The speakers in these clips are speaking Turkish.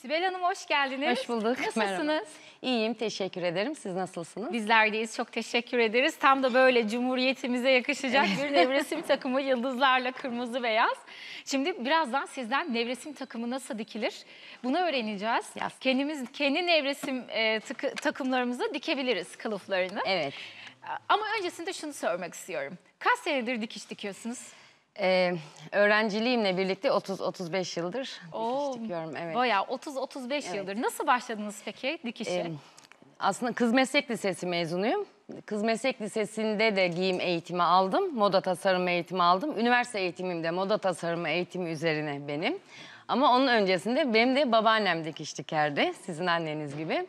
Sibel Hanım hoş geldiniz. Hoş bulduk. Nasılsınız? Merhaba. İyiyim, teşekkür ederim. Siz nasılsınız? Bizler deyiz, çok teşekkür ederiz. Tam da böyle Cumhuriyetimize yakışacak bir nevresim takımı, yıldızlarla kırmızı beyaz. Şimdi birazdan sizden nevresim takımı nasıl dikilir bunu öğreneceğiz. Kendi nevresim takımlarımızı dikebiliriz, kılıflarını. Evet. Ama öncesinde şunu sormak istiyorum. Kaç senedir dikiş dikiyorsunuz? Öğrenciliğimle birlikte 30-35 yıldır dikiş dikiyorum. Evet. Bayağı 30-35 yıldır. Nasıl başladınız peki dikişe? Aslında Kız Meslek Lisesi mezunuyum. Kız Meslek Lisesi'nde de giyim eğitimi aldım. Moda tasarım eğitimi aldım. Üniversite eğitimim de moda tasarımı eğitimi üzerine benim. Ama onun öncesinde benim de babaannem dikiş dikerdi. Sizin anneniz gibi.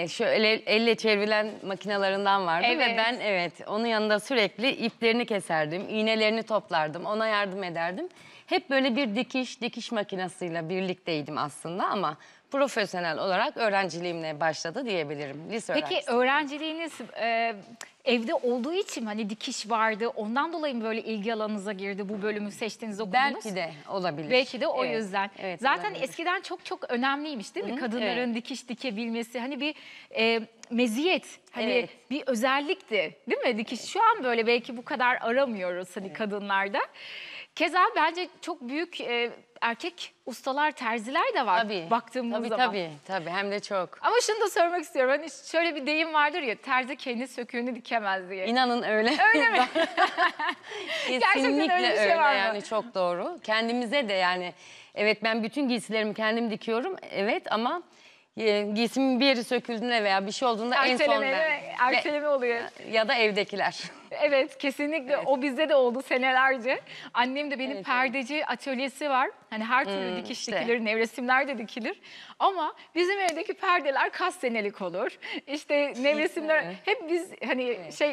Şöyle elle çevrilen makinalarından vardı ve ben onun yanında sürekli iplerini keserdim, iğnelerini toplardım, ona yardım ederdim. Hep böyle bir dikiş makinesiyle birlikteydim aslında ama profesyonel olarak öğrenciliğimle başladı diyebilirim. Lise Peki öğrenciliğiniz evde olduğu için hani dikiş vardı, ondan dolayı mı böyle ilgi alanınıza girdi, bu bölümü seçtiniz, okudunuz? Belki de olabilir. Belki de o yüzden. Evet, zaten olabilir. eskiden çok önemliymiş değil mi? Hı-hı, Kadınların dikiş dikebilmesi hani bir meziyet, hani bir özellikti değil mi? Dikiş şu an böyle belki bu kadar aramıyoruz hani kadınlarda. Keza bence çok büyük erkek ustalar, terziler de var baktığımız zaman. Tabii hem de çok. Ama şunu da sormak istiyorum. Hani şöyle bir deyim vardır ya, terzi kendi söküğünü dikemez diye. İnanın öyle. Öyle mi? Kesinlikle öyle bir şey var mı? yani çok doğru. Kendimize de yani evet ben bütün giysilerimi kendim dikiyorum ama giysimin bir yeri söküldüğünde veya bir şey olduğunda en son ben. Erteleme oluyor. Ya da evdekiler. Evet kesinlikle o bizde de oldu senelerce. Annem de benim perdeci atölyesi var. Hani her türlü dikiş dikilir, nevresimler de dikilir. Ama bizim evdeki perdeler kaç senelik olur. İşte nevresimler hep biz hani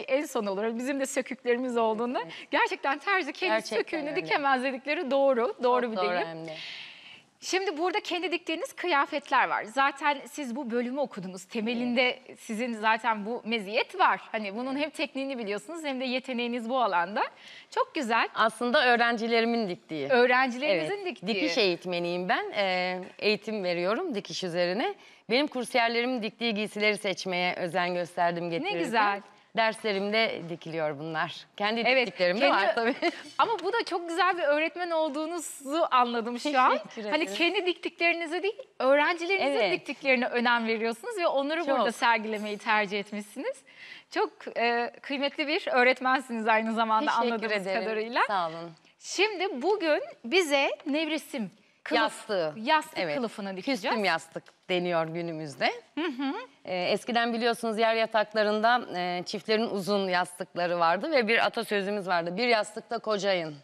en son olur. Bizim de söküklerimiz olduğunda. Gerçekten terzi kendi söküğünü dikemez dedikleri doğru. Doğru bir deyim. Şimdi burada kendi diktiğiniz kıyafetler var. Zaten siz bu bölümü okudunuz. Temelinde sizin zaten bu meziyet var. Hani bunun hem tekniğini biliyorsunuz hem de yeteneğiniz bu alanda. Çok güzel. Aslında öğrencilerimin diktiği. Öğrencilerinizin diktiği. Dikiş eğitmeniyim ben. Eğitim veriyorum dikiş üzerine. Benim kursiyerlerimin diktiği giysileri seçmeye özen gösterdim, getirdim. Ne güzel. Derslerimde dikiliyor bunlar. Kendi diktiklerim de var tabii. Ama bu da çok güzel bir öğretmen olduğunuzu anladım şu an. Hani kendi diktiklerinize değil, öğrencilerinizin diktiklerine önem veriyorsunuz ve onları burada sergilemeyi tercih etmişsiniz. Çok kıymetli bir öğretmensiniz aynı zamanda anladığımız kadarıyla. Sağ olun. Şimdi bugün bize nevresim yastık kılıfını dikeceğiz. Küstüm yastık deniyor günümüzde. Eskiden biliyorsunuz yer yataklarında çiftlerin uzun yastıkları vardı ve bir atasözümüz vardı. Bir yastıkta kocayın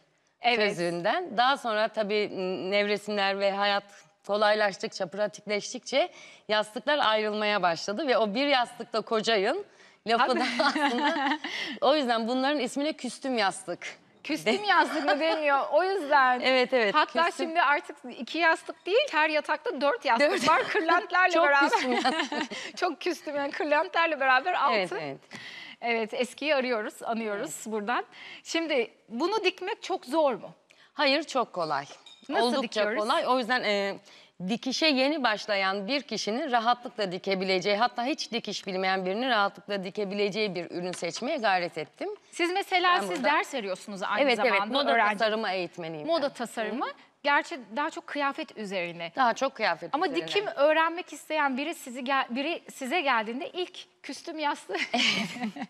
sözünden. Daha sonra tabii nevresimler ve hayat kolaylaştıkça, pratikleştikçe yastıklar ayrılmaya başladı ve o bir yastıkta kocayın lafı da aslında o yüzden bunların ismine küstüm yastık. Küstüm yastık mı deniyor? O yüzden. Evet. Hatta şimdi artık 2 yastık değil, her yatakta 4 yastık var. Kırlentlerle beraber. Çok küstüm yastık. Çok küstüm yani kırlentlerle beraber altı. Evet, eskiyi anıyoruz buradan. Şimdi bunu dikmek çok zor mu? Hayır, çok kolay. Nasıl Oldukça dikiyoruz? kolay. O yüzden dikişe yeni başlayan bir kişinin rahatlıkla dikebileceği, hatta hiç dikiş bilmeyen birinin rahatlıkla dikebileceği bir ürün seçmeye gayret ettim. Siz mesela ders veriyorsunuz aynı zamanda. Evet, moda tasarımı eğitmeniyim. Moda tasarımı. Gerçi daha çok kıyafet üzerine. Daha çok kıyafet Ama üzerine. dikim öğrenmek isteyen biri size geldiğinde ilk küstüm yastığı.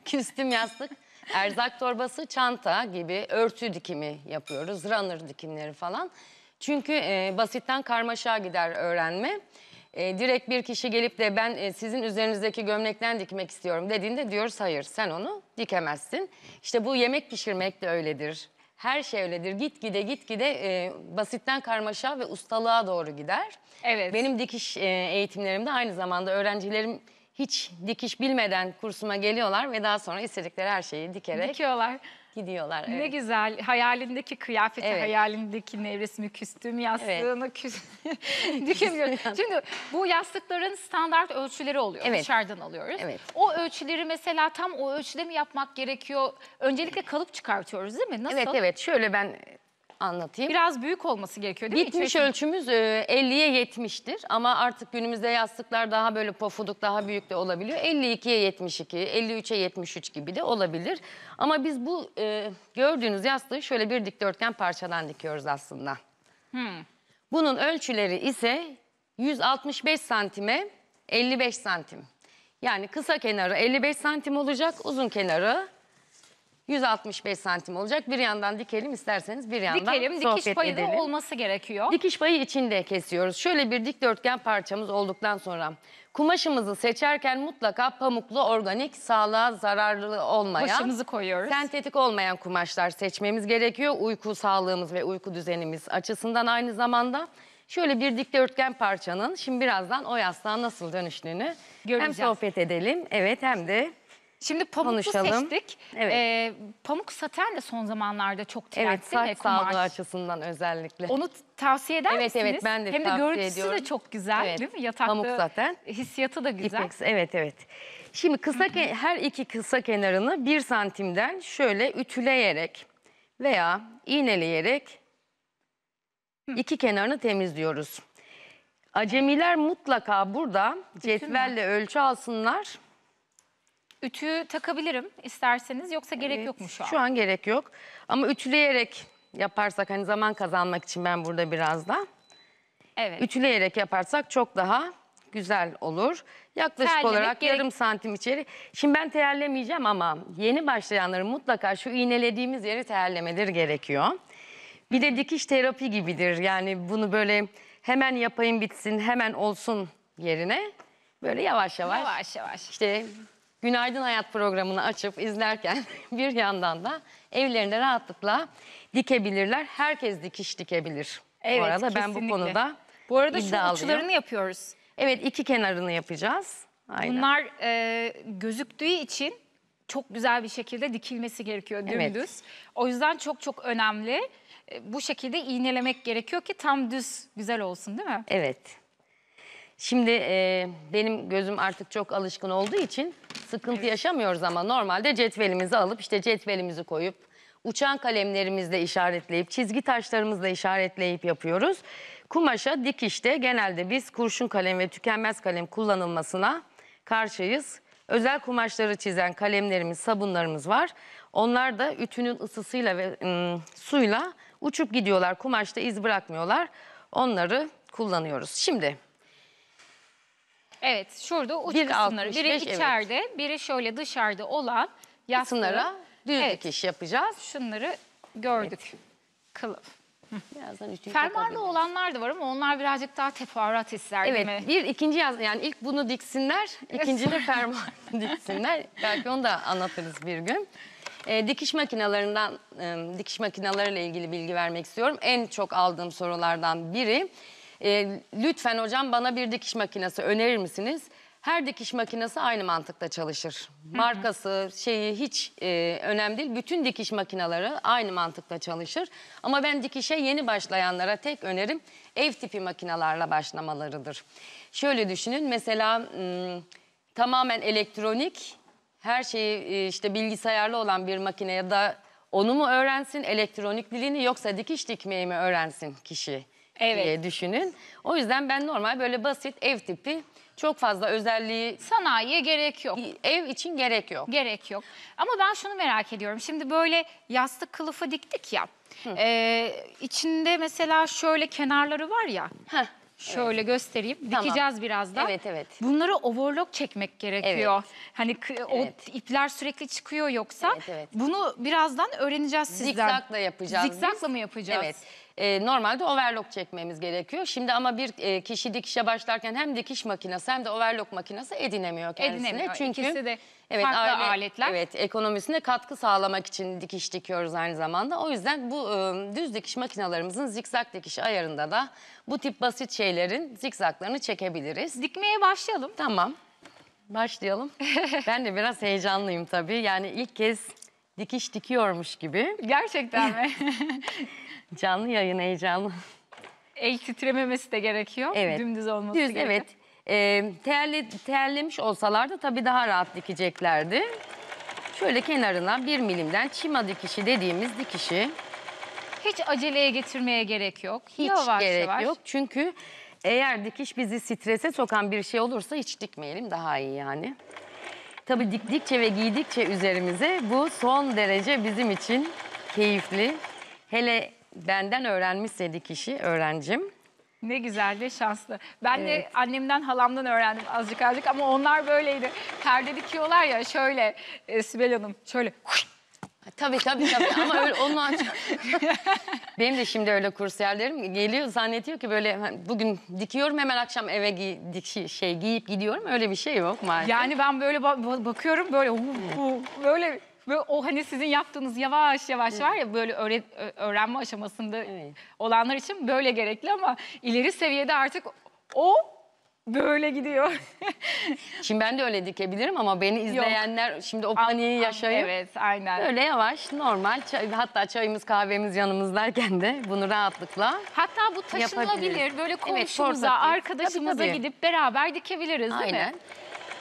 Küstüm yastık, erzak torbası, çanta gibi örtü dikimi yapıyoruz. Runner dikimleri falan. Çünkü basitten karmaşa gider öğrenme. Direkt bir kişi gelip de ben sizin üzerinizdeki gömlekten dikmek istiyorum dediğinde diyoruz hayır sen onu dikemezsin. İşte bu yemek pişirmek de öyledir. Her şey öyledir. Gitgide basitten karmaşa ve ustalığa doğru gider. Evet. Benim dikiş eğitimlerimde aynı zamanda öğrencilerim hiç dikiş bilmeden kursuma geliyorlar ve daha sonra istedikleri her şeyi dikerek gidiyorlar. Ne güzel. Hayalindeki kıyafeti, hayalindeki nevresimi, küstüm yastığını dikebiliyoruz. Şimdi bu yastıkların standart ölçüleri oluyor. Dışarıdan alıyoruz. O ölçüleri mesela tam o ölçüde mi yapmak gerekiyor? Öncelikle kalıp çıkartıyoruz değil mi? Nasıl? Evet. Şöyle ben anlatayım. Biraz büyük olması gerekiyor değil mi? Bitmiş ölçümüz 50'ye 70'tir ama artık günümüzde yastıklar daha böyle pofuduk, daha büyük de olabiliyor. 52'ye 72, 53'e 73 gibi de olabilir. Ama biz bu gördüğünüz yastığı şöyle bir dikdörtgen parçadan dikiyoruz aslında. Bunun ölçüleri ise 165 santime 55 santim. Yani kısa kenarı 55 santim olacak, uzun kenarı 165 santim olacak. Bir yandan dikelim isterseniz, bir yandan Dikelim, sohbet dikiş payı da edelim. olması gerekiyor. Dikiş payı içinde kesiyoruz. Şöyle bir dikdörtgen parçamız olduktan sonra kumaşımızı seçerken mutlaka pamuklu, organik, sağlığa zararlı olmayan, Başımızı koyuyoruz. sentetik olmayan kumaşlar seçmemiz gerekiyor. Uyku sağlığımız ve uyku düzenimiz açısından aynı zamanda. Şöyle bir dikdörtgen parçanın şimdi birazdan o yastığa nasıl dönüştüğünü Göreceğiz. hem sohbet edelim, evet, hem de Şimdi pamuklu konuşalım. seçtik. Evet. Pamuk saten de son zamanlarda çok trend evet, değil mi? saç sağlığı Kumaş. açısından özellikle. Onu tavsiye eder Evet, misiniz? evet, ben de Hem de tavsiye görüntüsü ediyorum. de çok güzel Evet, değil mi? Yatakta pamuk zaten. hissiyatı da güzel. İpex, evet, evet. Şimdi her iki kısa kenarını 1 santimden şöyle ütüleyerek veya iğneleyerek iki kenarını temizliyoruz. Acemiler mutlaka burada cetvelle ölçü alsınlar. Ütüyü takabilirim isterseniz, yoksa gerek Evet, yok mu şu an? Şu an gerek yok. Ama ütüleyerek yaparsak, hani zaman kazanmak için ben burada biraz da Evet. ütüleyerek yaparsak çok daha güzel olur. Yaklaşık Terlemek olarak yarım santim içeri. Şimdi ben terlemeyeceğim ama yeni başlayanların mutlaka şu iğnelediğimiz yeri terlemeleri gerekiyor. Bir de dikiş terapi gibidir. Yani bunu böyle hemen yapayım bitsin, hemen olsun yerine böyle yavaş yavaş. Yavaş yavaş. İşte Günaydın Hayat programını açıp izlerken bir yandan da evlerinde rahatlıkla dikebilirler. Herkes dikiş dikebilir. Evet, bu arada ben bu kesinlikle. konuda Bu arada şu iddialıyım. uçlarını yapıyoruz. Evet, iki kenarını yapacağız. Aynen. Bunlar gözüktüğü için çok güzel bir şekilde dikilmesi gerekiyor Evet. dümdüz. O yüzden çok çok önemli. Bu şekilde iğnelemek gerekiyor ki tam düz güzel olsun değil mi? Evet. Şimdi benim gözüm artık çok alışkın olduğu için sıkıntı yaşamıyoruz ama normalde cetvelimizi alıp işte cetvelimizi koyup uçan kalemlerimizle işaretleyip çizgi taşlarımızla işaretleyip yapıyoruz. Kumaşa dikişte genelde biz kurşun kalem ve tükenmez kalem kullanılmasına karşıyız. Özel kumaşları çizen kalemlerimiz, sabunlarımız var. Onlar da ütünün ısısıyla ve suyla uçup gidiyorlar. Kumaşta iz bırakmıyorlar. Onları kullanıyoruz. Şimdi Evet, şurada uç Bir kısımları. 65, Biri evet. içeride, biri şöyle dışarıda olan yastığı. kısımlara düz Evet. dikiş yapacağız. Şunları gördük. Kılıf. Birazdan ütüyü Fermuarlı takabiliriz. olanlar da var ama onlar birazcık daha teferruat ister değil mi? Evet, ikinci yani ilk bunu diksinler, ikinci de fermuar diksinler. Belki onu da anlatırız bir gün. Dikiş makinelerinden, dikiş makineleriyle ilgili bilgi vermek istiyorum. En çok aldığım sorulardan biri, lütfen hocam bana bir dikiş makinesi önerir misiniz? Her dikiş makinesi aynı mantıkta çalışır. Markası, şeyi hiç önemli değil. Bütün dikiş makineleri aynı mantıkta çalışır. Ama ben dikişe yeni başlayanlara tek önerim ev tipi makinelerle başlamalarıdır. Şöyle düşünün, mesela tamamen elektronik, her şeyi işte bilgisayarlı olan bir makine ya da onu mu öğrensin, elektronik dilini, yoksa dikiş dikmeyi mi öğrensin kişi diye düşünün. O yüzden ben normal böyle basit ev tipi, çok fazla özelliği Sanayiye gerek yok. ev için gerek yok. Gerek yok. Ama ben şunu merak ediyorum. Şimdi böyle yastık kılıfı diktik ya. İçinde mesela şöyle kenarları var ya. Heh, Şöyle göstereyim. Tamam. Dikeceğiz birazdan. Evet, evet. Bunları overlock çekmek gerekiyor. Evet. Hani o Evet. ipler sürekli çıkıyor yoksa. Evet, evet. Bunu birazdan öğreneceğiz sizden. Zikzakla yapacağız Zikzakla biz. mı yapacağız? Evet. Normalde overlock çekmemiz gerekiyor. Şimdi ama bir kişi dikişe başlarken hem dikiş makinesi hem de overlock makinesi edinemiyor kendisine. Edinemiyor. Çünkü İkisi de farklı aletler. Evet, ekonomisine katkı sağlamak için dikiş dikiyoruz aynı zamanda. O yüzden bu düz dikiş makinalarımızın zikzak dikiş ayarında da bu tip basit şeylerin zikzaklarını çekebiliriz. Dikmeye başlayalım. Tamam. Başlayalım. Ben de biraz heyecanlıyım tabii. Yani ilk kez dikiş dikiyormuş gibi. Gerçekten mi? Canlı yayın heyecanlı. El titrememesi de gerekiyor. Evet. Dümdüz olması Düz, gerekiyor. evet. Terlemiş olsalardı tabii daha rahat dikeceklerdi. Şöyle kenarına 1 milimden çima dikişi dediğimiz dikişi Hiç aceleye getirmeye gerek yok. Hiç Yavaş gerek yavaş. yok. Çünkü eğer dikiş bizi strese sokan bir şey olursa hiç dikmeyelim, daha iyi yani. Tabii diktikçe ve giydikçe üzerimize bu son derece bizim için keyifli. Hele benden öğrenmişse dikişi öğrencim. Ne güzel ve şanslı. Ben de annemden, halamdan öğrendim azıcık ama onlar böyleydi. Perde dikiyorlar ya şöyle Sibel Hanım şöyle. Tabii ama öyle onun benim de şimdi öyle kursiyerlerim geliyor, zannediyor ki böyle bugün dikiyorum hemen akşam eve giyip gidiyorum, öyle bir şey yok maalesef. Yani ben böyle bakıyorum böyle böyle o hani sizin yaptığınız yavaş yavaş var ya böyle öğrenme aşamasında olanlar için böyle gerekli ama ileri seviyede artık o böyle gidiyor. Şimdi ben de öyle dikebilirim ama beni izleyenler şimdi o paniği yaşayıp evet, aynen. öyle yavaş normal hatta çayımız kahvemiz yanımızdayken de bunu rahatlıkla hatta bu taşınabilir. Böyle komşumuza, portatif. arkadaşımıza Tabii. gidip beraber dikebiliriz değil Aynen. mi?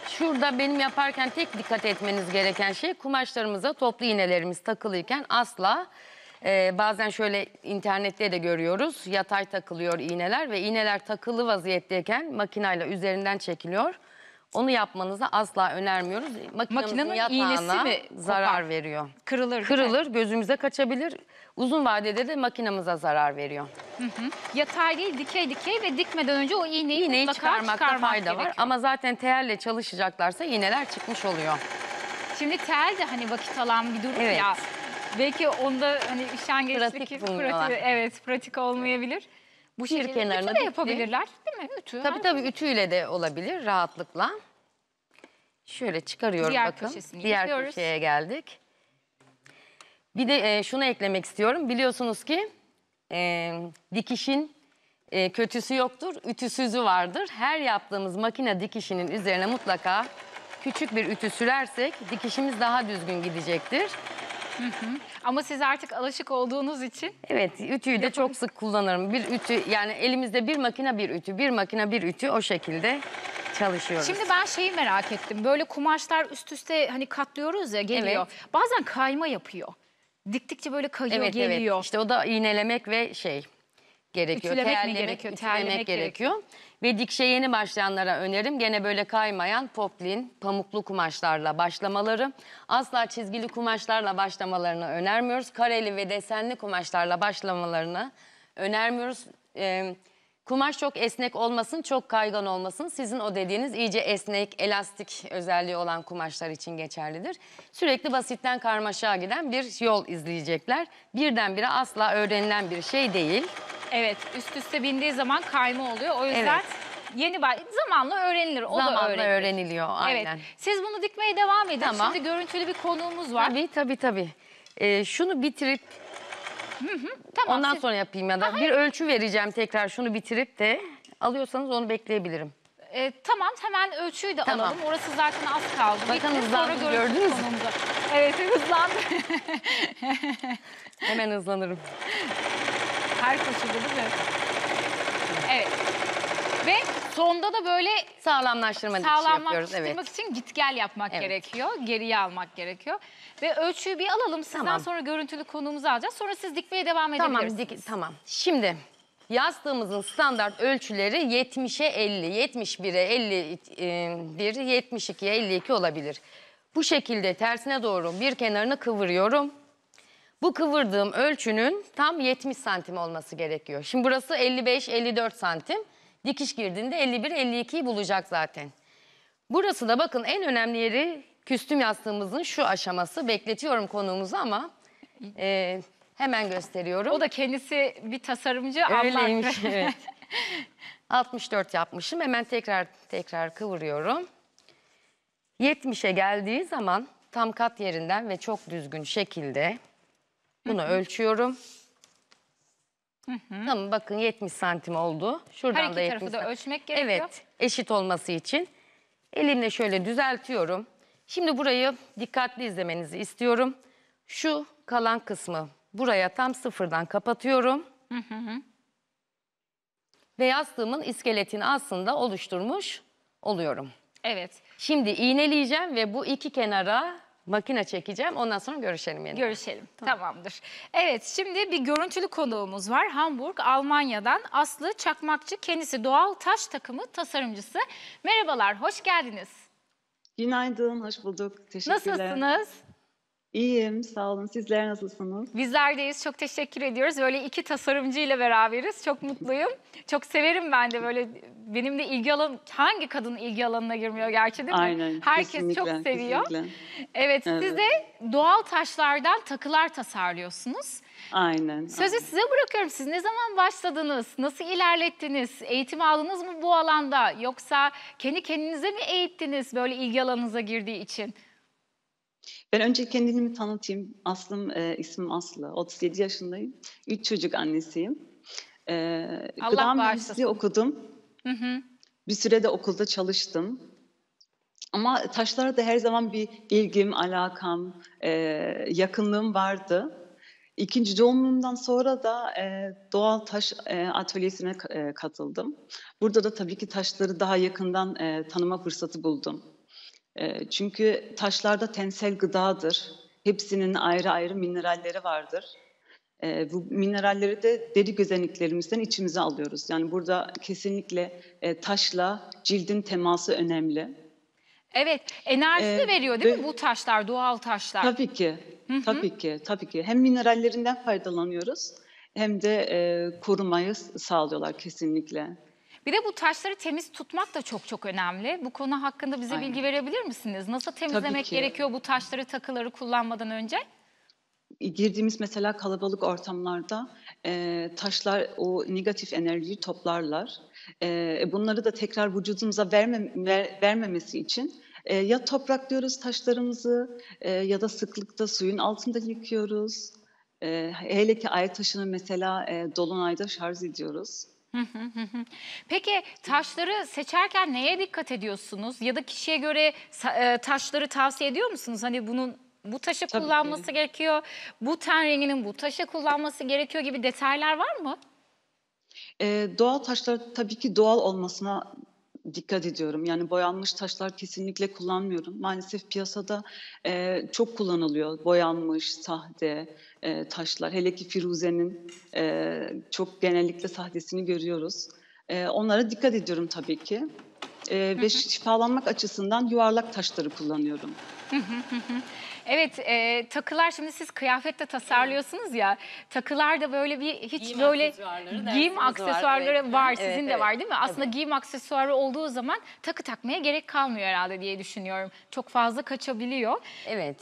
Şurada benim yaparken tek dikkat etmeniz gereken şey, kumaşlarımıza toplu iğnelerimiz takılıyken asla bazen şöyle internette de görüyoruz, yatay takılıyor iğneler ve iğneler takılı vaziyetteyken makinayla üzerinden çekiliyor. Onu yapmanızı asla önermiyoruz. Makinenin yatağına zarar veriyor. Kırılır. Gözümüze kaçabilir. Uzun vadede de makinamıza zarar veriyor. Yatay değil, dikey ve dikmeden önce o iğneyi mutlaka çıkarmakta fayda gerekiyor. var. Ama zaten telle çalışacaklarsa iğneler çıkmış oluyor. Şimdi tel de hani vakit alan bir durum ya. Belki onda hani üşengeçlik, pratik olmayabilir. Bu şekilde kenarına ütü de yapabilirler değil mi? Ütü. Tabii ütüyle de olabilir rahatlıkla. Şöyle çıkarıyorum bakın. Diğer köşeye geldik. Bir de şunu eklemek istiyorum. Biliyorsunuz ki dikişin kötüsü yoktur, ütüsüzü vardır. Her yaptığımız makine dikişinin üzerine mutlaka küçük bir ütü sürersek dikişimiz daha düzgün gidecektir. Ama siz artık alışık olduğunuz için. Evet, ütüyü de çok sık kullanırım. Bir ütü, yani elimizde bir makine bir ütü, bir makine bir ütü, o şekilde çalışıyoruz. Şimdi ben şeyi merak ettim. Böyle kumaşlar üst üste hani katlıyoruz ya, geliyor. Bazen kayma yapıyor. Diktikçe böyle kayıyor, geliyor. Evet. İşte o da iğnelemek ve gerekiyor. Ütülemek gerekiyor. Ve dikişe yeni başlayanlara önerim gene böyle kaymayan poplin, pamuklu kumaşlarla başlamaları. Asla çizgili kumaşlarla başlamalarını önermiyoruz. Kareli ve desenli kumaşlarla başlamalarını önermiyoruz. Kumaş çok esnek olmasın, çok kaygan olmasın. Sizin o dediğiniz iyice esnek, elastik özelliği olan kumaşlar için geçerlidir. Sürekli basitten karmaşağa giden bir yol izleyecekler. Birdenbire asla öğrenilen bir şey değil. Evet, üst üste bindiği zaman kayma oluyor. O yüzden zamanla öğrenilir. Zamanla öğreniliyor, aynen. Evet. Siz bunu dikmeye devam edin. Tamam. Şimdi görüntülü bir konuğumuz var. Tabii. Şunu bitirip tamam, ondan sonra yapayım ya da bir ölçü vereceğim tekrar, şunu bitirip de alıyorsanız onu bekleyebilirim. Tamam, hemen ölçüyü de alalım. Orası zaten az kaldı. Bakın hızlandı, gördünüz mü? Evet, hızlandı. Hemen hızlanırım. Her koşulda değil mi? Evet. Ve sonda da böyle sağlamlaştırmak için git gel yapmak gerekiyor. Geriye almak gerekiyor. Ve ölçüyü bir alalım. Sizden sonra görüntülü konuğumuzu alacağız. Sonra siz dikmeye devam edebilirsiniz. Tamam. Şimdi yastığımızın standart ölçüleri 70'e 50, 71'e 51, 72'ye 52 olabilir. Bu şekilde tersine doğru bir kenarını kıvırıyorum. Bu kıvırdığım ölçünün tam 70 santim olması gerekiyor. Şimdi burası 55-54 santim. Dikiş girdiğinde 51-52'yi bulacak zaten. Burası da bakın en önemli yeri küstüm yastığımızın şu aşaması. Bekletiyorum konuğumuzu ama hemen gösteriyorum. O da kendisi bir tasarımcı. Öyleymiş, evet. 64 yapmışım. Hemen tekrar kıvırıyorum. 70'e geldiği zaman tam kat yerinden ve çok düzgün şekilde bunu ölçüyorum. Tamam, bakın 70 santim oldu. Şuradan her iki tarafı da ölçmek gerekiyor. Evet, eşit olması için. Elimle şöyle düzeltiyorum. Şimdi burayı dikkatli izlemenizi istiyorum. Şu kalan kısmı buraya tam sıfırdan kapatıyorum. Ve yastığımın iskeletini aslında oluşturmuş oluyorum. Evet. Şimdi iğneleyeceğim ve bu iki kenara makine çekeceğim. Ondan sonra görüşelim yine. Görüşelim. Tamamdır. Evet, şimdi bir görüntülü konuğumuz var. Hamburg, Almanya'dan Aslı Çakmakçı. Kendisi doğal taş takımı tasarımcısı. Merhabalar, hoş geldiniz. Günaydın, hoş bulduk. Teşekkürler. Nasılsınız? İyiyim, sağ olun. Sizler nasılsınız? Bizler deyiz. Çok teşekkür ediyoruz. Böyle iki tasarımcı ile beraberiz. Çok mutluyum. Çok severim ben de böyle, benim de ilgi alanım, hangi kadının ilgi alanına girmiyor gerçi, değil mi? Aynen, Herkes kesinlikle, çok seviyor. kesinlikle. Evet, siz Evet. de doğal taşlardan takılar tasarlıyorsunuz. Aynen. Sözü size bırakıyorum. Siz ne zaman başladınız? Nasıl ilerlettiniz? Eğitim aldınız mı bu alanda? Yoksa kendi kendinize mi eğittiniz böyle ilgi alanınıza girdiği için? Ben önce kendimi tanıtayım. İsmim Aslı. 37 yaşındayım. 3 çocuk annesiyim. Allah Gıda bağışlasın. mühendisliği okudum. Bir sürede okulda çalıştım. Ama taşlara da her zaman bir ilgim, alakam, yakınlığım vardı. İkinci doğumumdan sonra da doğal taş atölyesine katıldım. Burada da tabii ki taşları daha yakından tanıma fırsatı buldum. Çünkü taşlarda tensel gıdadır. Hepsinin ayrı ayrı mineralleri vardır. Bu mineralleri de deri gözeneklerimizden içimize alıyoruz. Yani burada kesinlikle taşla cildin teması önemli. Evet, enerji de veriyor değil mi Ve- bu taşlar, doğal taşlar? Tabii ki, tabii ki, tabii ki. Hem minerallerinden faydalanıyoruz hem de korumayı sağlıyorlar kesinlikle. Bir de bu taşları temiz tutmak da çok çok önemli. Bu konu hakkında bize Aynen. bilgi verebilir misiniz? Nasıl temizlemek ki. gerekiyor bu taşları, takıları kullanmadan önce? Girdiğimiz mesela kalabalık ortamlarda taşlar o negatif enerjiyi toplarlar. Bunları da tekrar vücudumuza vermemesi için ya topraklıyoruz taşlarımızı ya da sıklıkta suyun altında yıkıyoruz. Hele ki ay taşını mesela dolunayda şarj ediyoruz. Peki taşları seçerken neye dikkat ediyorsunuz? Ya da kişiye göre taşları tavsiye ediyor musunuz? Hani bu taşı Tabii kullanması ki. gerekiyor, bu ten renginin bu taşı kullanması gerekiyor gibi detaylar var mı? Doğal taşlar tabii ki doğal olmasına dikkat ediyorum. Yani boyanmış taşlar kesinlikle kullanmıyorum. Maalesef piyasada çok kullanılıyor boyanmış, sahte taşlar. Hele ki firuzenin çok genellikle sahtesini görüyoruz. Onlara dikkat ediyorum tabii ki. Ve şifalanmak açısından yuvarlak taşları kullanıyorum. Evet, takılar, şimdi siz kıyafette tasarlıyorsunuz ya, takılar da böyle bir hiç Giyim böyle aksesuarları, giyim dersimiz var, aksesuarları evet. var, Evet, sizin de evet. var değil mi? Aslında Tabii. giyim aksesuarı olduğu zaman takı takmaya gerek kalmıyor herhalde diye düşünüyorum. Çok fazla kaçabiliyor. Evet.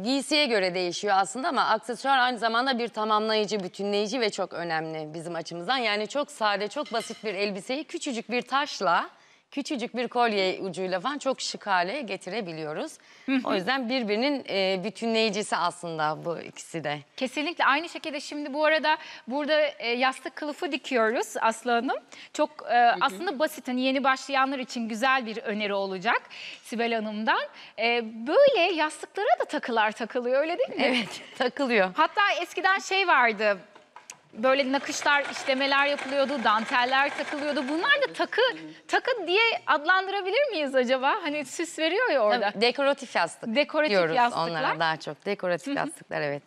Giysiye göre değişiyor aslında ama aksesuar aynı zamanda bir tamamlayıcı, bütünleyici ve çok önemli bizim açımızdan. Yani çok sade, çok basit bir elbiseyi küçücük bir taşla, küçücük bir kolye ucuyla falan çok şık hale getirebiliyoruz. O yüzden birbirinin bütünleyicisi aslında bu ikisi de. Kesinlikle aynı şekilde şimdi bu arada burada yastık kılıfı dikiyoruz Aslı Hanım. Çok aslında basit, hani yeni başlayanlar için güzel bir öneri olacak Sibel Hanım'dan. Böyle yastıklara da takılar takılıyor, öyle değil mi? Evet, takılıyor. Hatta eskiden şey vardı, böyle nakışlar, işlemeler yapılıyordu, danteller takılıyordu. Bunlar da takı diye adlandırabilir miyiz acaba? Hani süs veriyor ya orada. Tabii, dekoratif yastık Dekoratif diyoruz yastıklar. onlara daha çok. Dekoratif yastıklar, evet.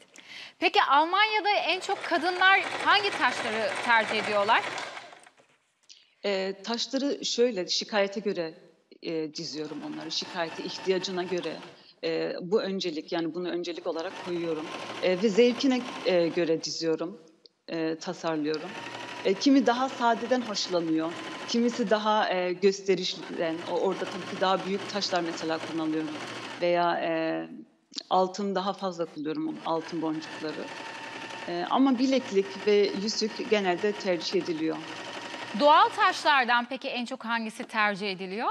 Peki Almanya'da en çok kadınlar hangi taşları tercih ediyorlar? Taşları şöyle şikayete göre diziyorum onları. Şikayete ihtiyacına göre bu öncelik, yani bunu öncelik olarak koyuyorum. Ve zevkine göre diziyorum, tasarlıyorum. Kimi daha sadeden hoşlanıyor, kimisi daha gösterişliden. Orada tabii ki daha büyük taşlar mesela kullanıyorum. Veya altın daha fazla kullanıyorum, altın boncukları. Ama bileklik ve yüzük genelde tercih ediliyor. Doğal taşlardan peki en çok hangisi tercih ediliyor?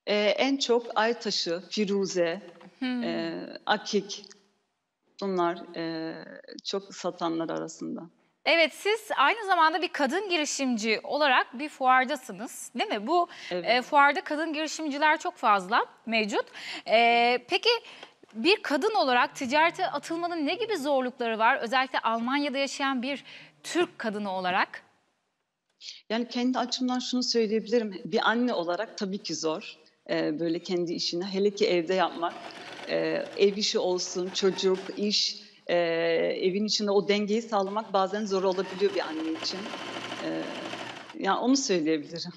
En çok ay taşı, firuze, akik, bunlar çok satanlar arasında. Evet, siz aynı zamanda bir kadın girişimci olarak bir fuardasınız, değil mi? Bu Evet. fuarda kadın girişimciler çok fazla mevcut. Peki bir kadın olarak ticarete atılmanın ne gibi zorlukları var? Özellikle Almanya'da yaşayan bir Türk kadını olarak. Yani kendi açımdan şunu söyleyebilirim. Bir anne olarak tabii ki zor. Böyle kendi işini, hele ki evde yapmak. ev işi olsun, çocuk, iş, evin içinde o dengeyi sağlamak bazen zor olabiliyor bir anne için. Yani onu söyleyebilirim.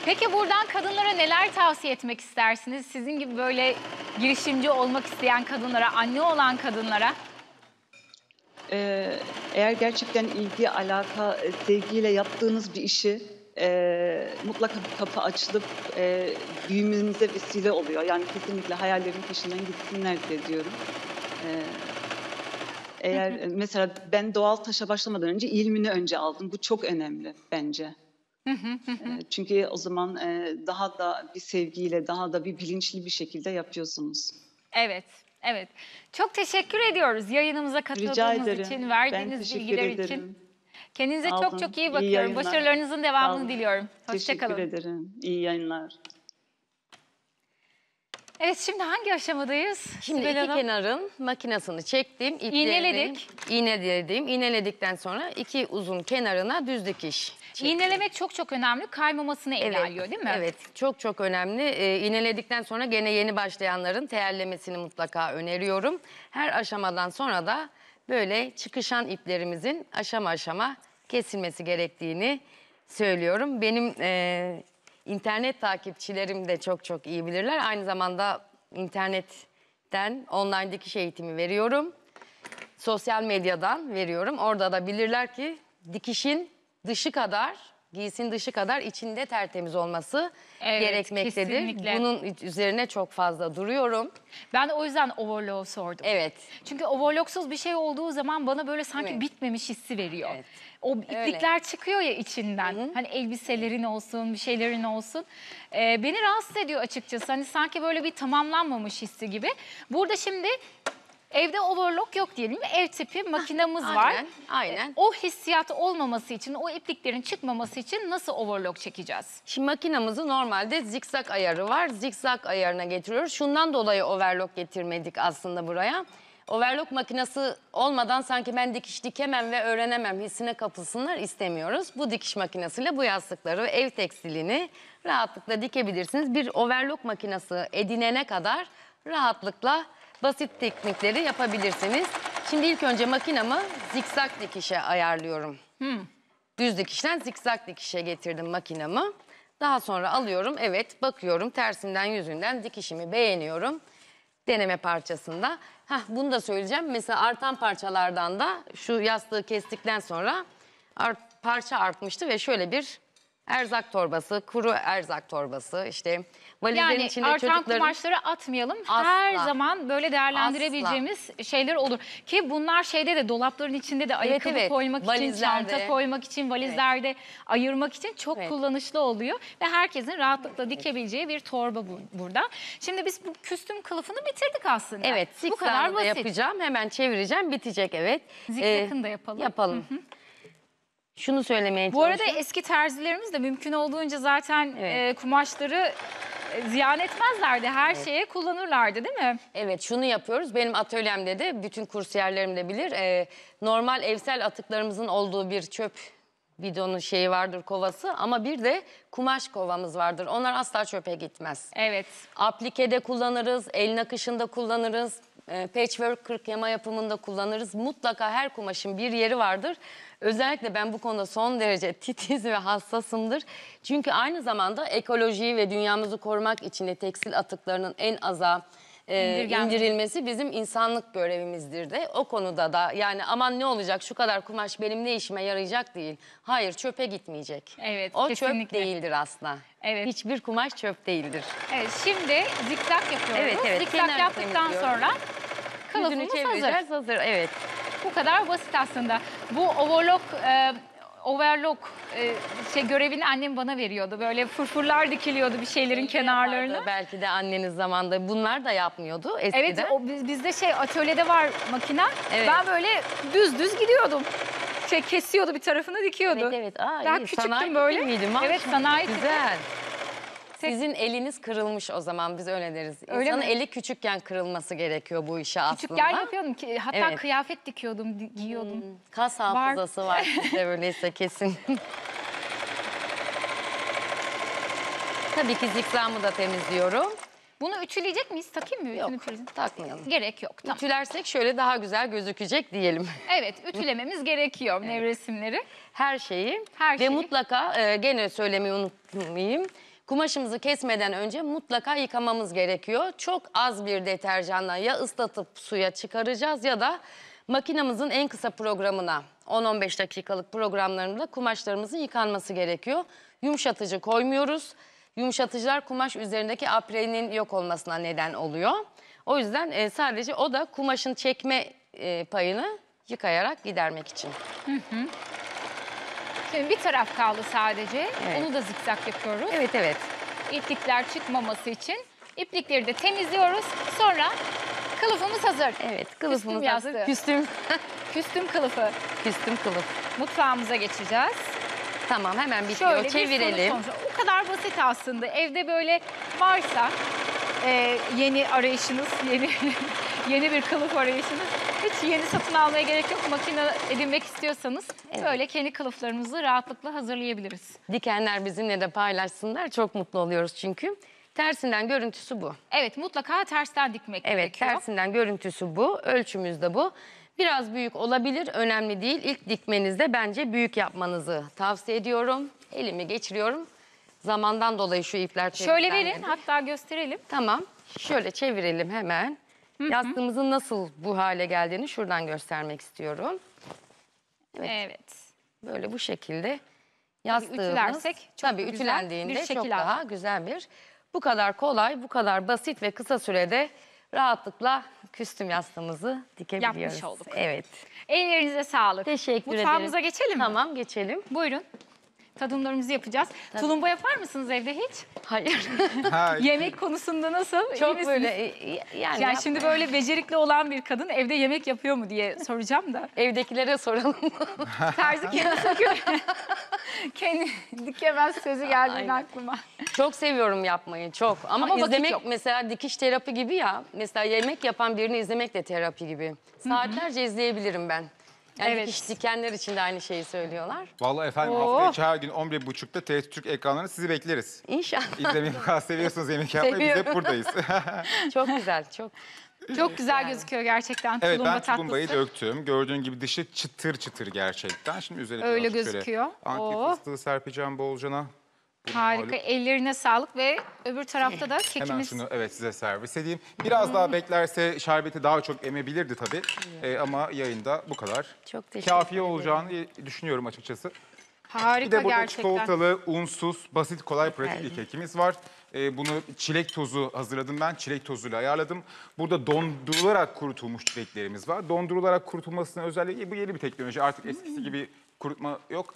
Peki buradan kadınlara neler tavsiye etmek istersiniz? Sizin gibi böyle girişimci olmak isteyen kadınlara, anne olan kadınlara. Eğer gerçekten ilgi, alaka, sevgiyle yaptığınız bir işi mutlaka bir kapı açılıp büyümenize vesile oluyor. Yani kesinlikle hayallerin peşinden gitsinler diye diyorum. Eğer mesela ben doğal taşa başlamadan önce ilmini önce aldım. Bu çok önemli bence. Çünkü o zaman daha da bir sevgiyle, daha da bir bilinçli bir şekilde yapıyorsunuz. Evet, evet. Çok teşekkür ediyoruz yayınımıza Rica katıldığınız ederim. için, Ben verdiğiniz teşekkür bilgiler ederim. için. Kendinize Sağ çok olun. çok iyi İyi bakıyorum. yayınlar. Başarılarınızın Sağ devamını olun. diliyorum. Teşekkür Hoşçakalın. ederim. İyi yayınlar. Evet, şimdi hangi aşamadayız? Şimdi Sibel iki Hanım? kenarın makinasını çektim. iplerini İğneledik. İğneledim. İğneledikten sonra iki uzun kenarına düz dikiş çektim. İğnelemek çok çok önemli. Kaymamasını engelliyor değil mi? Evet, çok çok önemli. İğneledikten sonra gene yeni başlayanların teyellemesini mutlaka öneriyorum. Her aşamadan sonra da böyle çıkışan iplerimizin aşama aşama kesilmesi gerektiğini söylüyorum. Benim internet takipçilerim de çok çok iyi bilirler. Aynı zamanda internetten online dikiş eğitimi veriyorum. Sosyal medyadan veriyorum. Orada da bilirler ki dikişin dışı kadar, giysinin dışı kadar içinde tertemiz olması Evet, gerekmektedir. kesinlikle. Bunun üzerine çok fazla duruyorum. Ben de o yüzden overlock sordum. Evet. Çünkü overlocksuz bir şey olduğu zaman bana böyle sanki Evet. bitmemiş hissi veriyor. Evet. O iplikler çıkıyor ya içinden. Hani elbiselerin olsun, bir şeylerin olsun. Beni rahatsız ediyor açıkçası. Hani sanki böyle bir tamamlanmamış hissi gibi. Burada şimdi evde overlock yok diyelim. Ev tipi makinamız var. Aynen, aynen. O hissiyat olmaması için, o ipliklerin çıkmaması için nasıl overlock çekeceğiz? Şimdi makinamızı normalde zikzak ayarı var. Zikzak ayarına getiriyoruz. Şundan dolayı overlock getirmedik aslında buraya. Overlock makinesi olmadan sanki ben dikiş dikemem ve öğrenemem hissine kapılsınlar istemiyoruz. Bu dikiş makinesiyle bu yastıkları, ev tekstilini rahatlıkla dikebilirsiniz. Bir overlock makinesi edinene kadar rahatlıkla basit teknikleri yapabilirsiniz. Şimdi ilk önce makinamı zikzak dikişe ayarlıyorum. Düz dikişten zikzak dikişe getirdim makinamı. Daha sonra alıyorum, evet bakıyorum tersinden yüzünden dikişimi beğeniyorum. Deneme parçasında. Bunu da söyleyeceğim. Mesela artan parçalardan da şu yastığı kestikten sonra parça artmıştı ve şöyle bir erzak torbası, kuru erzak torbası işte valizlerin Yani içinde artan çocukların... kumaşları atmayalım. Asla. Her zaman böyle değerlendirebileceğimiz şeyler olur. Ki bunlar şeyde de dolapların içinde de ayakkabı evet. koymak için, Valizlerde. çanta koymak için, valizlerde ayırmak için çok Evet. kullanışlı oluyor. Ve herkesin rahatlıkla dikebileceği bir torba burada. Şimdi biz bu küstüm kılıfını bitirdik aslında. Evet, bu kadar zikzakını da basit. yapacağım. Hemen çevireceğim, bitecek evet. Zikzakını da yapalım. Yapalım. Şunu söylemeye Bu arada çalışıyorum. eski terzilerimiz de mümkün olduğunca zaten Evet. kumaşları ziyan etmezlerdi. Her şeye kullanırlardı değil mi? Evet, şunu yapıyoruz. Benim atölyemde de bütün kursiyerlerim de bilir. Normal evsel atıklarımızın olduğu bir çöp bidonu şeyi vardır, kovası. Ama bir de kumaş kovamız vardır. Onlar asla çöpe gitmez. Evet. Aplikede kullanırız, el nakışında kullanırız. Patchwork, kırk yama yapımında kullanırız. Mutlaka her kumaşın bir yeri vardır. Özellikle ben bu konuda son derece titiz ve hassasımdır. Çünkü aynı zamanda ekolojiyi ve dünyamızı korumak için de tekstil atıklarının en aza indirilmesi bizim insanlık görevimizdir de. O konuda da yani aman ne olacak şu kadar kumaş benim ne işime yarayacak değil. Hayır, çöpe gitmeyecek. Evet, o kesinlikle. çöp değildir asla. Evet. Hiçbir kumaş çöp değildir. Evet, şimdi zikzak yapıyoruz. Evet, evet. Zikzak Kenarını yaptıktan temizliyorum. sonra Yüzünü kılıfımız hazır. çevireceğiz, hazır. Evet. Bu kadar basit aslında. Bu overlock görevini annem bana veriyordu. Böyle fırfırlar dikiliyordu bir şeylerin kenarlarına. Yapardı belki de anneniz zamanında bunlar da yapmıyordu eskiden. Evet, bizde atölyede var makine. Evet. Ben böyle düz gidiyordum. Kesiyordu bir tarafını dikiyordu. Evet, evet. Daha iyi. küçüktüm Sanayi böyle. tipi miydi? Evet, sanayi tipi. Güzel. Sizin eliniz kırılmış o zaman, biz öyle deriz. Öyle İnsanın mi? eli küçükken kırılması gerekiyor bu işe aslında. Küçükken yapıyordum ki hatta Evet. kıyafet dikiyordum, giyiyordum. Kas hafızası var sizde öyleyse kesin. Tabii ki zikzamı da temizliyorum. Bunu ütüleyecek miyiz? Takayım mı? Yok, Ütünü? takmayalım. Gerek yok. Tamam. Ütülersek şöyle daha güzel gözükecek diyelim. Evet, ütülememiz gerekiyor nevresimleri. Her şeyi. Her Ve şeyi. mutlaka gene söylemeyi unutmayayım. Kumaşımızı kesmeden önce mutlaka yıkamamız gerekiyor. Çok az bir deterjanla ya ıslatıp suya çıkaracağız ya da makinamızın en kısa programına 10-15 dakikalık programlarında kumaşlarımızın yıkanması gerekiyor. Yumuşatıcı koymuyoruz. Yumuşatıcılar kumaş üzerindeki aprenin yok olmasına neden oluyor. O yüzden sadece o da kumaşın çekme payını yıkayarak gidermek için. Şimdi bir taraf kaldı sadece. Evet. Onu da zikzak yapıyoruz. Evet, evet. İplikler çıkmaması için. İplikleri de temizliyoruz. Sonra kılıfımız hazır. Evet, kılıfımız Küstüm hazır. yastığı. Küstüm Küstüm kılıf. kılıf. Mutfağımıza geçeceğiz. Tamam, hemen bitiyor. Şöyle bir Çevirelim. sonuç olmuş. O kadar basit aslında. Evde böyle varsa yeni arayışınız, yeni bir kılıf arayışınız. Hiç yeni satın almaya gerek yok. Makine edinmek istiyorsanız böyle kendi kılıflarımızı rahatlıkla hazırlayabiliriz. Dikenler bizimle de paylaşsınlar. Çok mutlu oluyoruz çünkü. Tersinden görüntüsü bu. Evet, mutlaka tersten dikmek Evet, gerekiyor. tersinden görüntüsü bu. Ölçümüz de bu. Biraz büyük olabilir, önemli değil. İlk dikmenizde bence büyük yapmanızı tavsiye ediyorum. Elimi geçiriyorum. Zamandan dolayı şu ipler Şöyle temizlenmedi. verin, hatta gösterelim. Tamam, şöyle çevirelim hemen. Yastığımızın nasıl bu hale geldiğini şuradan göstermek istiyorum. Evet. Böyle bu şekilde yastığımız. ütülersek çok tabii güzel ütülendiğinde bir şekil çok alır. daha güzel bir. Bu kadar kolay, bu kadar basit ve kısa sürede rahatlıkla küstüm yastığımızı dikebiliyoruz. Yapmış olduk. Evet. Ellerinize sağlık. Teşekkür ederim. Mutfağımıza geçelim mi? Tamam, geçelim. Buyurun. Tadımlarımızı yapacağız. Tulumba yapar mısınız evde hiç? Hayır. Yemek konusunda nasıl? İyi Çok misiniz? böyle yani, Yani şimdi böyle becerikli olan bir kadın evde yemek yapıyor mu diye soracağım da. evdekilere soralım. Terzi kendi söküyor. Kendi dikemez sözü geldi Aynen. aklıma. Çok seviyorum yapmayı, çok. Ama vakit izlemek yok. mesela dikiş terapi gibi ya. Mesela yemek yapan birini izlemek de terapi gibi. Saatlerce izleyebilirim ben. Yani Evet. dikiş dikenler için de aynı şeyi söylüyorlar. Vallahi efendim Oo. hafta içi her gün 11.30'da TRT Türk ekranlarında sizi bekleriz. İnşallah. İzlemeyi bu kadar seviyorsunuz, yemek yapmayı biz Seviyorum. hep buradayız. Çok güzel, çok. Çok güzel gözüküyor gerçekten Evet, tulumba ben tulumbayı tatlısı. döktüm. Gördüğün gibi dışı çıtır çıtır gerçekten. Şimdi üzerine Öyle birazcık şöyle gözüküyor. Antep Oo. fıstığı serpeceğim bolcana. Bunu Harika. malum- Ellerine sağlık ve öbür tarafta da Hemen kekimiz. şunu size servis edeyim. Biraz daha beklerse şerbeti daha çok emebilirdi tabii. Ama yayında bu kadar. Çok teşekkür Kafiye ederim. olacağını düşünüyorum açıkçası. Harika Bir de burada gerçekten. çikolatalı, unsuz, basit, kolay, pratik bir kekimiz var. Bunu çilek tozu hazırladım ben. Çilek tozuyla ayarladım. Burada dondurularak kurutulmuş çileklerimiz var. Dondurularak kurutulmasının özelliği bu yeni bir teknoloji. Artık eskisi gibi kurutma yok.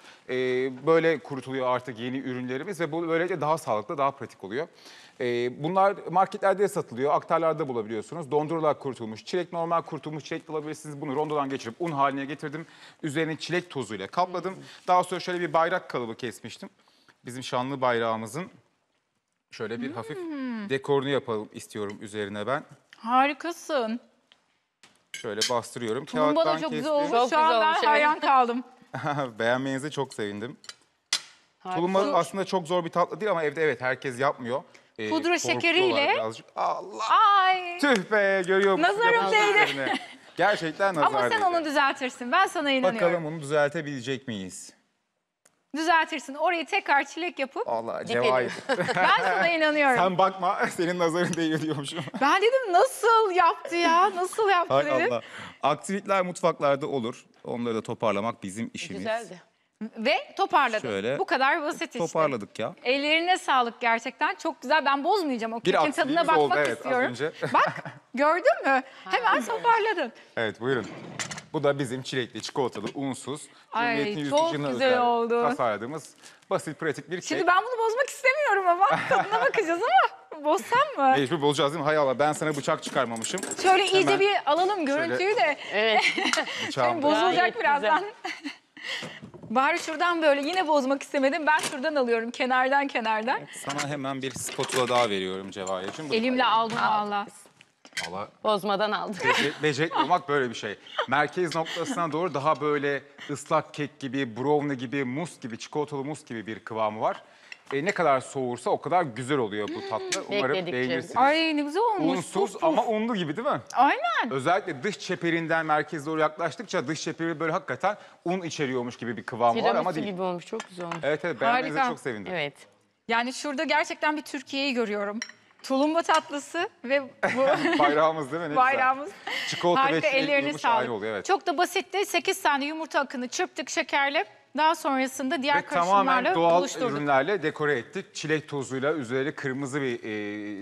Böyle kurutuluyor artık yeni ürünlerimiz ve bu böylece daha sağlıklı, daha pratik oluyor. Bunlar marketlerde de satılıyor, aktarlarda bulabiliyorsunuz. Dondurularak kurutulmuş çilek, normal kurutulmuş çilek de alabilirsiniz. Bunu rondodan geçirip un haline getirdim. Üzerine çilek tozuyla kapladım. Daha sonra şöyle bir bayrak kalıbı kesmiştim. Bizim şanlı bayrağımızın şöyle bir hafif dekorunu yapalım istiyorum üzerine ben. Harikasın. Şöyle bastırıyorum. Tulumba da Kağıttan çok güzel kestim. olmuş. Çok Şu an güzel ben olmuş, evet. hayran kaldım. Beğenmenize çok sevindim. Harika. Tulumba aslında çok zor bir tatlı değil ama evde evet herkes yapmıyor. Pudra Korkuyorlar şekeriyle. birazcık. Allah! Ay. Tüh be, görüyor musun? Nazarım Yapamadıklarını. Gerçekten nazar Ama sen değdi. onu düzeltirsin. Ben sana inanıyorum. Bakalım onu düzeltebilecek miyiz? Düzeltirsin. Orayı tekrar çilek yapıp Allah Dikelim. Cevahir. ben sana inanıyorum. Sen bakma, senin nazarın değiyor diyormuşum. Ben dedim nasıl yaptı ya? Nasıl yaptı Hay dedim. Allah. Aktiviteler mutfaklarda olur. Onları da toparlamak bizim işimiz. Güzeldi. Ve toparladın. Şöyle. Bu kadar basit işte. Toparladık ya. Ellerine sağlık gerçekten. Çok güzel. Ben bozmayacağım. O Bir kekin tadına aksiliğimiz bakmak oldu, evet, az istiyorum. önce. Bak gördün mü? Hemen toparladın. Evet, buyurun. Bu da bizim çilekli, çikolatalı, unsuz, Ay, Cumhuriyet'in çok 100. yılına güzel özel oldu. tasarladığımız basit, pratik bir kek. Şimdi ben bunu bozmak istemiyorum ama. Tadına bakacağız ama. Bozsam mı? Mecbur bulacağız değil mi? Hay Allah, ben sana bıçak çıkarmamışım. Şöyle iyice Hemen bir alalım görüntüyü de. Evet. bıçağım Şimdi da- bozulacak Gayet birazdan. Bari şuradan böyle yine bozmak istemedim. Ben şuradan alıyorum kenardan. Sana hemen bir spatula daha veriyorum Cevahir'cim. Buyurun. Elimle aldım valla. Valla Bozmadan aldık. becerikli olmak böyle bir şey. Merkez noktasına doğru daha böyle ıslak kek gibi, brownie gibi, muz gibi, çikolatalı muz gibi bir kıvamı var. ne kadar soğursa o kadar güzel oluyor bu tatlı. Umarım Bekledikçe. beğenirsiniz. Ay ne güzel olmuş. Unsuz Puf puf. ama unlu gibi değil mi? Aynen. Özellikle dış çeperinden merkeze doğru yaklaştıkça dış çeperi böyle hakikaten un içeriyormuş gibi bir kıvam var ama Tiramisu değil. gibi olmuş, çok güzel olmuş. Evet evet, beğendiğinize Harika. çok sevindim. Evet. Yani şurada gerçekten bir Türkiye'yi görüyorum. Tulumba tatlısı ve bu Bayrağımız değil mi? Ne bayrağımız. güzel. Çikolata ve Harika, çilek ellerine uyumuş sağlık. ayrı oluyor, evet. Çok da basitti. 8 tane yumurta akını çırptık şekerle. Daha sonrasında diğer Ve tamamen karışımlarla doğal buluşturduk. ürünlerle dekore ettik. Çilek tozuyla üzeri kırmızı bir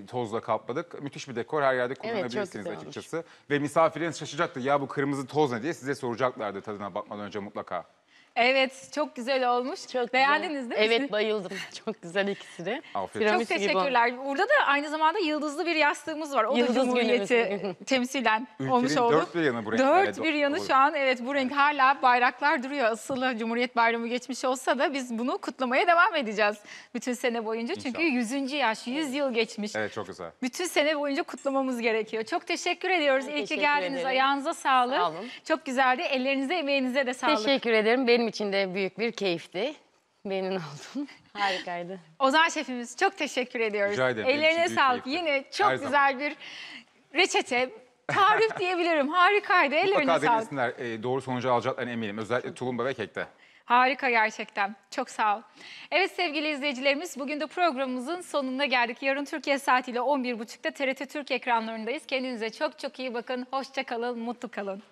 tozla kapladık. Müthiş bir dekor, her yerde kullanabilirsiniz güzel olmuş. açıkçası. Ve misafirleriniz şaşıracaktı. Ya bu kırmızı toz ne diye size soracaklardı tadına bakmadan önce mutlaka. Evet, çok güzel olmuş. Çok Beğendiniz güzel. değil mi? Evet, bayıldım. Çok güzel ikisi de. Afiyet olsun. Çok Tiramisu gibi olmuş. teşekkürler. Burada da aynı zamanda yıldızlı bir yastığımız var. O Yıldız da günümüz. Cumhuriyeti temsilen Ülkenin olmuş oldu. dört bir yanı bu renklerle Dört bir yanı dolu. şu an, evet, bu renk hala bayraklar duruyor. Asılı Cumhuriyet Bayramı geçmiş olsa da biz bunu kutlamaya devam edeceğiz bütün sene boyunca. Çünkü İnşallah. 100. yaş, 100 yıl geçmiş. Evet, çok güzel. Bütün sene boyunca kutlamamız gerekiyor. Çok teşekkür ediyoruz. İyi ki teşekkür geldiniz. ederim. Ayağınıza sağlık. Sağ olun. Çok güzeldi. Ellerinize, emeğinize de sağlık. Teşekkür ederim. Benim için de büyük bir keyifti. Memnun oldum. Harikaydı. Ozan şefimiz çok teşekkür ediyoruz. Rica ederim. Benim Ellerine için büyük sağlık. keyifti. Yine çok Her güzel bir reçete, tarif diyebilirim. Harikaydı. Ellerine Mutlaka sağlık. denesinler. Doğru sonucu alacaklarına eminim. Özellikle tulumba ve kekte. Harika gerçekten. Çok sağ ol. Evet sevgili izleyicilerimiz, bugün de programımızın sonuna geldik. Yarın Türkiye saatiyle 11.30'da TRT Türk ekranlarındayız. Kendinize çok çok iyi bakın. Hoşça kalın, mutlu kalın.